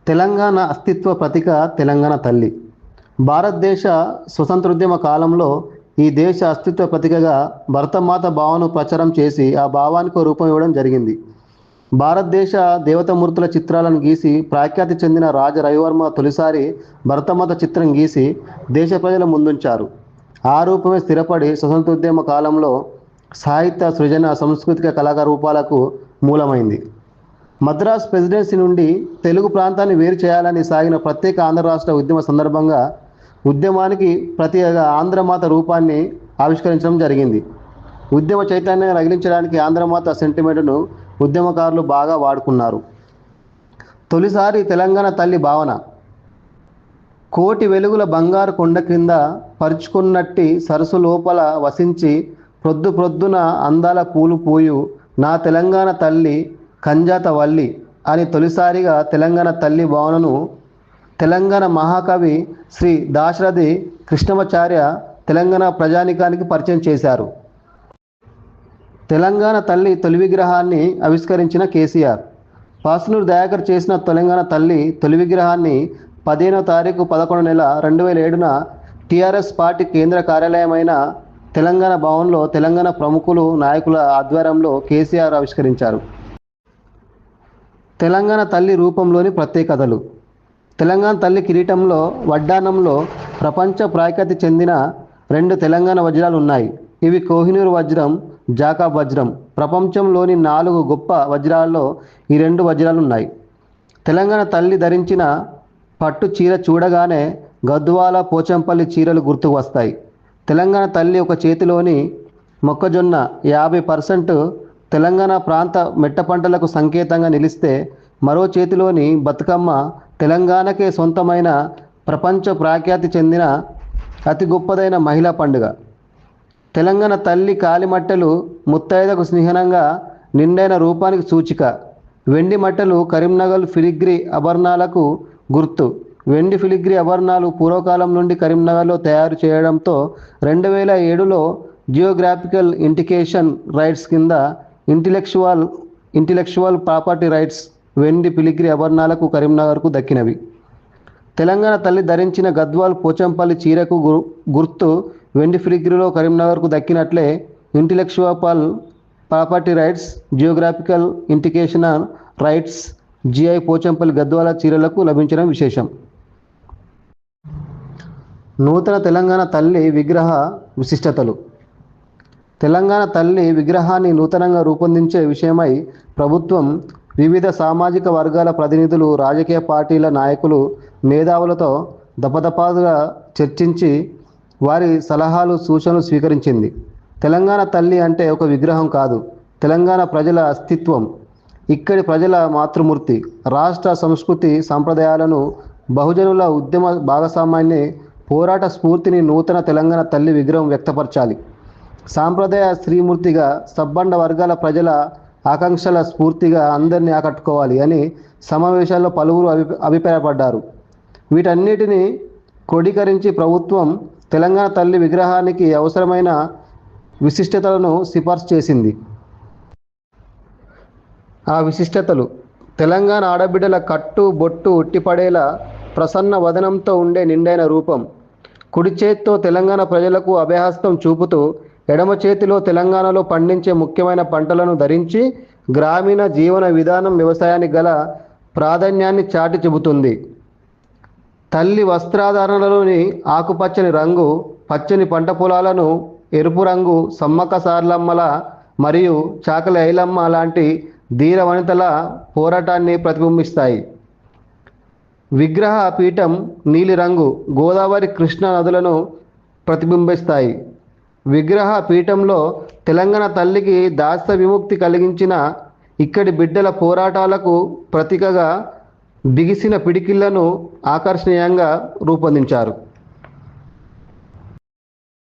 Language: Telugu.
తెలంగాణ అస్తిత్వ ప్రతీక తెలంగాణ తల్లి. భారతదేశ స్వతంత్రోద్యమ కాలంలో ఈ దేశ అస్తిత్వ ప్రతీకగా భరతమాత భావనను ప్రచారం చేసి ఆ భావానికి రూపం ఇవ్వడం జరిగింది. భారతదేశ దేవతామూర్తుల చిత్రాలను గీసి ప్రఖ్యాతి చెందిన రాజా రవివర్మ తొలిసారి భరతమాత చిత్రం గీసి దేశ ప్రజల ముందుంచారు. ఆ రూపమే స్థిరపడి స్వతంత్రోద్యమ కాలంలో సాహిత్య సృజన సాంస్కృతిక కళారూపాలకు మూలమైంది. మద్రాస్ ప్రెసిడెన్సీ నుండి తెలుగు ప్రాంతాన్ని వేరు చేయాలని సాగిన ప్రత్యేక ఆంధ్ర రాష్ట్ర ఉద్యమ సందర్భంగా ఉద్యమానికి ప్రతిగా ఆంధ్రమాత రూపాన్ని ఆవిష్కరించడం జరిగింది. ఉద్యమ చైతన్యాన్ని రగిలించడానికి ఆంధ్రమాత సెంటిమెంట్ను ఉద్యమకారులు బాగా వాడుకున్నారు. తొలిసారి తెలంగాణ తల్లి భావన. కోటి వెలుగుల బంగారు కొండ క్రింద పరుచుకున్నట్టి సరస్సు లోపల వసించి ప్రొద్దు ప్రొద్దున అందాల పూలు పూయు నా తెలంగాణ తల్లి కంజాత వల్లి అని తొలిసారిగా తెలంగాణ తల్లి భావనను తెలంగాణ మహాకవి శ్రీ దాశరథి కృష్ణమాచార్య తెలంగాణ ప్రజానీకానికి పరిచయం చేశారు. తెలంగాణ తల్లి తొలి విగ్రహాన్ని ఆవిష్కరించిన కేసీఆర్. పాసునూరు దయాకర్ చేసిన తెలంగాణ తల్లి తొలి విగ్రహాన్ని 15వ తారీఖు 11వ నెల 2007న టీఆర్ఎస్ పార్టీ కేంద్ర కార్యాలయమైన తెలంగాణ భవన్లో తెలంగాణ ప్రముఖులు నాయకుల ఆధ్వర్యంలో కేసీఆర్ ఆవిష్కరించారు. తెలంగాణ తల్లి రూపంలోని ప్రత్యేకతలు. తెలంగాణ తల్లి కిరీటంలో వడ్డానంలో ప్రపంచ ప్రఖ్యాతి చెందిన 2 తెలంగాణ వజ్రాలు ఉన్నాయి. ఇవి కోహినూరు వజ్రం, జాకాబ్ వజ్రం. ప్రపంచంలోని 4 గొప్ప వజ్రాల్లో ఈ 2 వజ్రాలు ఉన్నాయి. తెలంగాణ తల్లి ధరించిన పట్టు చీర చూడగానే గద్వాల, పోచంపల్లి చీరలు గుర్తుకు వస్తాయి. తెలంగాణ తల్లి ఒక చేతిలోని మొక్కజొన్న 50% తెలంగాణ ప్రాంత మెట్ట పంటలకు సంకేతంగా నిలిస్తే, మరో చేతిలోని బతుకమ్మ తెలంగాణకే సొంతమైన ప్రపంచ ప్రఖ్యాతి చెందిన అతి గొప్పదైన మహిళా పండుగ. తెలంగాణ తల్లి కాలిమట్టెలు ముత్తైదకు స్నేహంగా నిండైన రూపానికి సూచిక. వెండి మట్టెలు కరీంనగర్ ఫిలిగ్రీ ఆభరణాలకు గుర్తు. వెండి ఫిలిగ్రీ ఆభరణాలు పూర్వకాలం నుండి కరీంనగర్లో తయారు చేయడంతో 2007లో జియోగ్రాఫికల్ ఇండికేషన్ రైట్స్ కింద ఇంటెలెక్చువల్ ప్రాపర్టీ రైట్స్ వెండి ఫిలిగ్రీ ఆభరణాలకు కరీంనగర్కు దక్కినవి. తెలంగాణ తల్లి ధరించిన గద్వాల్, పోచంపల్లి చీరకు గుర్తు వెండి ఫిలిగ్రీలో కరీంనగర్కు దక్కినట్లే intellectual property rights, geographical indication rights GI Pochampally Gadwal చీరలకు లభించడం విశేషం. నూతన తెలంగాణ తల్లి విగ్రహ విశిష్టతలు. తెలంగాణ తల్లి విగ్రహాన్ని నూతనంగా రూపొందించే విషయమై ప్రభుత్వం వివిధ సామాజిక వర్గాల ప్రతినిధులు, రాజకీయ పార్టీల నాయకులు, మేధావులతో దపదపాలుగా చర్చించి వారి సలహాలు, సూచనలు స్వీకరించింది. తెలంగాణ తల్లి అంటే ఒక విగ్రహం కాదు, తెలంగాణ ప్రజల అస్తిత్వం, ఇక్కడి ప్రజల మాతృమూర్తి. రాష్ట్ర సంస్కృతి సంప్రదాయాలను, బహుజనుల ఉద్యమ భాగస్వామ్యాన్ని, పోరాట స్ఫూర్తిని నూతన తెలంగాణ తల్లి విగ్రహం వ్యక్తపరచాలి. సాంప్రదాయ స్త్రీమూర్తిగా, సబ్బండ వర్గాల ప్రజల ఆకాంక్షల స్ఫూర్తిగా అందరినీ ఆకట్టుకోవాలి అని సమావేశాల్లో పలువురు అభిప్రాయపడ్డారు. వీటన్నిటిని క్రోడీకరించి ప్రభుత్వం తెలంగాణ తల్లి విగ్రహానికి అవసరమైన విశిష్టతలను సిఫార్సు చేసింది. ఆ విశిష్టతలు: తెలంగాణ ఆడబిడ్డల కట్టు బొట్టు ఉట్టిపడేలా ప్రసన్న వదనంతో ఉండే నిండైన రూపం. కుడి చేత్తో తెలంగాణ ప్రజలకు అభయహస్తం చూపుతూ, ఎడమ చేతిలో తెలంగాణలో పండించే ముఖ్యమైన పంటలను ధరించి గ్రామీణ జీవన విధానం, వ్యవసాయానికి గల ప్రాధాన్యాన్ని చాటి చెబుతుంది. తల్లి వస్త్రాధారణలోని ఆకుపచ్చని రంగు, పచ్చని పంట పొలాలను, ఎరుపు రంగు సమ్మక్క సారలమ్మల మరియు చాకలి ఐలమ్మ లాంటి ధీర వనితల పోరాటాన్ని ప్రతిబింబిస్తాయి. విగ్రహ పీఠం నీలిరంగు గోదావరి, కృష్ణ నదులను ప్రతిబింబిస్తాయి. విగ్రహ పీఠంలో తెలంగాణ తల్లికి దాస్య విముక్తి కలిగించిన ఇక్కడి బిడ్డల పోరాటాలకు ప్రతీకగా బిగిసిన పిడికిళ్లను ఆకర్షణీయంగా రూపొందించారు.